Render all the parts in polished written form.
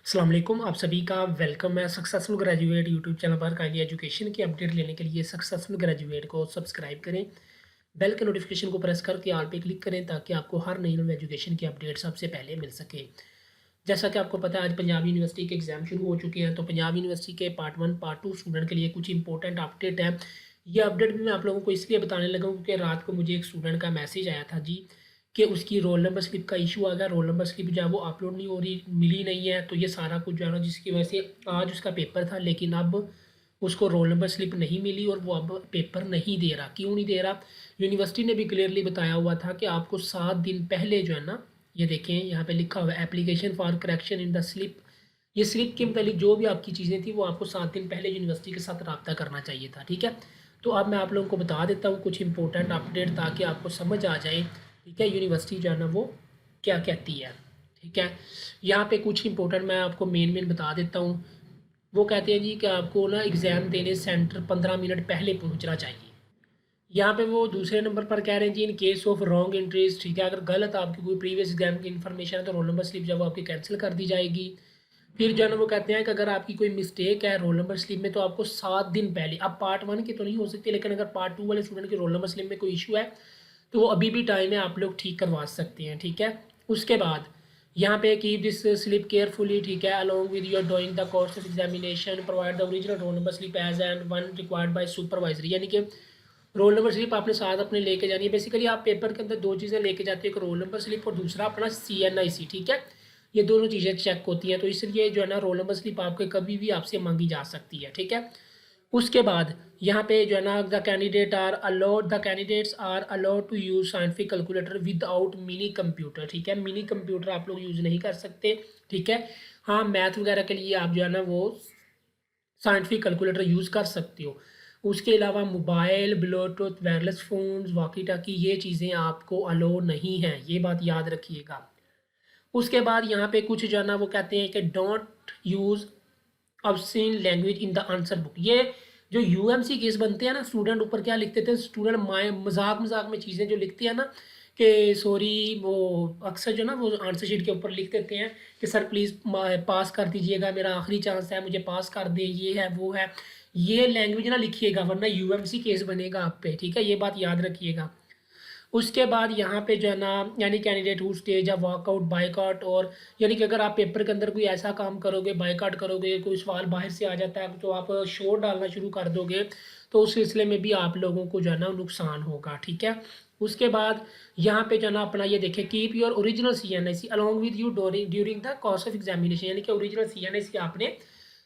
अस्सलाम वालेकुम, आप सभी का वेलकम है सक्सेसफुल ग्रेजुएट यूट्यूब चैनल पर। काइंडली एजुकेशन की अपडेट लेने के लिए सक्सेसफुल ग्रेजुएट को सब्सक्राइब करें, बेल के नोटिफिकेशन को प्रेस करके ऑल पे क्लिक करें ताकि आपको हर नई एजुकेशन की अपडेट सबसे पहले मिल सके। जैसा कि आपको पता है, आज पंजाब यूनिवर्सिटी के एग्जाम शुरू हो चुके हैं, तो पंजाब यूनिवर्सिटी के पार्ट 1 पार्ट 2 स्टूडेंट के लिए कुछ इंपॉर्टेंट अपडेट है। ये अपडेट भी मैं आप लोगों को इसलिए बताने लगा हूँ क्योंकि रात को मुझे एक स्टूडेंट का मैसेज आया था जी कि उसकी रोल नंबर स्लिप का इशू आ गया, रोल नंबर स्लिप जो है वो अपलोड नहीं हो रही, मिली नहीं है। तो ये सारा कुछ जो है ना, जिसकी वजह से आज उसका पेपर था लेकिन अब उसको रोल नंबर स्लिप नहीं मिली और वो अब पेपर नहीं दे रहा। क्यों नहीं दे रहा? यूनिवर्सिटी ने भी क्लियरली बताया हुआ था कि आपको 7 दिन पहले जो है ना, ये देखें यहाँ पे लिखा हुआ है application for correction in the slip. ये स्लिप के मतलब जो भी आपकी चीज़ें थी वो आपको 7 दिन पहले यूनिवर्सिटी के साथ रब्ता करना चाहिए था, ठीक है। तो अब मैं आप लोगों को बता देता हूँ कुछ इंपॉर्टेंट अपडेट ताकि आपको समझ आ जाए, ठीक है, यूनिवर्सिटी जो है ना वो क्या कहती है, ठीक है। यहाँ पे कुछ इंपॉर्टेंट मैं आपको मेन बता देता हूँ। वो कहते हैं जी कि आपको ना एग्ज़ाम देने सेंटर 15 मिनट पहले पहुँचना चाहिए। यहाँ पे वो दूसरे नंबर पर कह रहे हैं जी in case of wrong entries, ठीक है, अगर गलत आपकी कोई प्रीवियस एग्जाम की इन्फॉर्मेशन है तो रोल नंबर स्लिप जब आपकी कैंसिल कर दी जाएगी। फिर जो है ना वो कहते हैं कि अगर आपकी कोई मिस्टेक है रोल नंबर स्लिप में तो आपको 7 दिन पहले, अब पार्ट 1 की तो नहीं हो सकती, लेकिन अगर पार्ट 2 वाले स्टूडेंट के रोल नंबर स्लिप में कोई इशू है तो वो अभी भी टाइम है, आप लोग ठीक करवा सकते हैं, ठीक है। उसके बाद यहाँ पे कीप दिस स्लिप केयरफुली, ठीक है, along with your doing the course of examination provide the original roll number slip as and when required by supervisor. यानी कि रोल नंबर स्लिप आपने साथ अपने लेके जानी है। बेसिकली आप पेपर के अंदर दो चीज़ें लेके जाते हैं, एक रोल नंबर स्लिप और दूसरा अपना CNIC, ठीक है। ये दोनों चीज़ें चेक होती हैं, तो इसलिए जो है ना रोल नंबर स्लिप आपके कभी भी आपसे मांगी जा सकती है, ठीक है। उसके बाद यहाँ पे जो है ना the candidates are allowed to use scientific calculator without mini computer, ठीक है। मिनी कंप्यूटर आप लोग यूज़ नहीं कर सकते, ठीक है। हाँ, मैथ वगैरह के लिए आप जो है ना वो साइंटिफिक कैलकुलेटर यूज़ कर सकते हो। उसके अलावा mobile, Bluetooth, wireless phones, walkie talkie ये चीज़ें आपको अलो नहीं हैं, ये बात याद रखिएगा। उसके बाद यहाँ पे कुछ जो है ना वो कहते हैं कि don't use obscene language in the answer book. ये जो यूएमसी केस बनते हैं ना, स्टूडेंट ऊपर क्या लिखते थे, स्टूडेंट माए मजाक मजाक में चीज़ें जो लिखते हैं ना कि सॉरी, वो अक्सर जो ना वो आंसर शीट के ऊपर लिख देते हैं कि सर प्लीज़ पास कर दीजिएगा, मेरा आखिरी चांस है, मुझे पास कर दे, ये है वो है। ये लैंग्वेज ना लिखिएगा वरना यूएमसी केस बनेगा आप पे, ठीक है, ये बात याद रखिएगा। उसके बाद यहाँ पे जो है ना, यानी candidate who stays a walkout boycott, और यानी कि अगर आप पेपर के अंदर कोई ऐसा काम करोगे, बाइकआउट करोगे, कोई सवाल बाहर से आ जाता है तो आप शोर डालना शुरू कर दोगे, तो उस सिलसिले में भी आप लोगों को जो है ना नुकसान होगा, ठीक है। उसके बाद यहाँ पे जो है ना अपना ये देखें, keep your original CNIC along with you during the course of examination, यानी कि ओरिजिनल CNIC आपने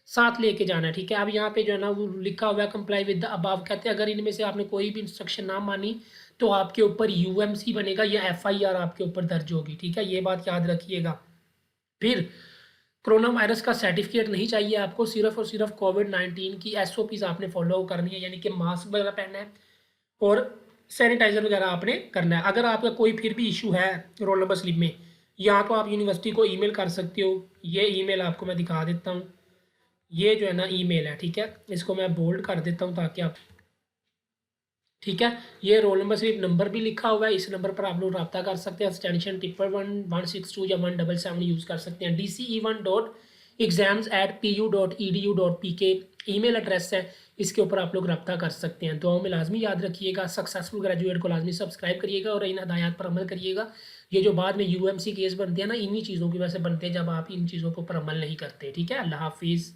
साथ लेके जाना है, ठीक है। अब यहाँ पे जो है ना वो लिखा हुआ है कंप्लाई विद द अबव, कहते हैं अगर इनमें से आपने कोई भी इंस्ट्रक्शन ना मानी तो आपके ऊपर UMC बनेगा या FIR आपके ऊपर दर्ज होगी, ठीक है, ये बात याद रखिएगा। फिर कोरोना वायरस का सर्टिफिकेट नहीं चाहिए आपको, सिर्फ और सिर्फ कोविड-19 की SOPs आपने फॉलो करनी है, यानी कि मास्क वगैरह पहनना है और सैनिटाइजर वगैरह आपने करना है। अगर आपका कोई फिर भी इशू है रोल नंबर स्लिप में, या तो आप यूनिवर्सिटी को ईमेल कर सकते हो। ये ईमेल आपको मैं दिखा देता हूँ, ये जो है ना ईमेल है, ठीक है, इसको मैं बोल्ड कर देता हूँ ताकि आप, ठीक है, ये रोल नंबर सिर्फ नंबर भी लिखा हुआ है, इस नंबर पर आप लोग रब्ता कर सकते हैं। एक्सटेंशन 11162 या 177 यूज़ कर सकते हैं। DCE1.exams@pu.edu.pk ईमेल एड्रेस है, इसके ऊपर आप लोग रब्ता कर सकते हैं। दुआओं में लाजमी याद रखिएगा, सक्सेसफुल ग्रेजुएट को लाजमी सब्सक्राइब करिएगा और इन हदायत पर अमल करिएगा। ये जो बाद में UMC केस बनते हैं ना, इन्हीं चीज़ों की वजह से बनते हैं जब आप इन चीज़ों के ऊपर अमल नहीं करते, ठीक है। अल्लाह हाफिज़।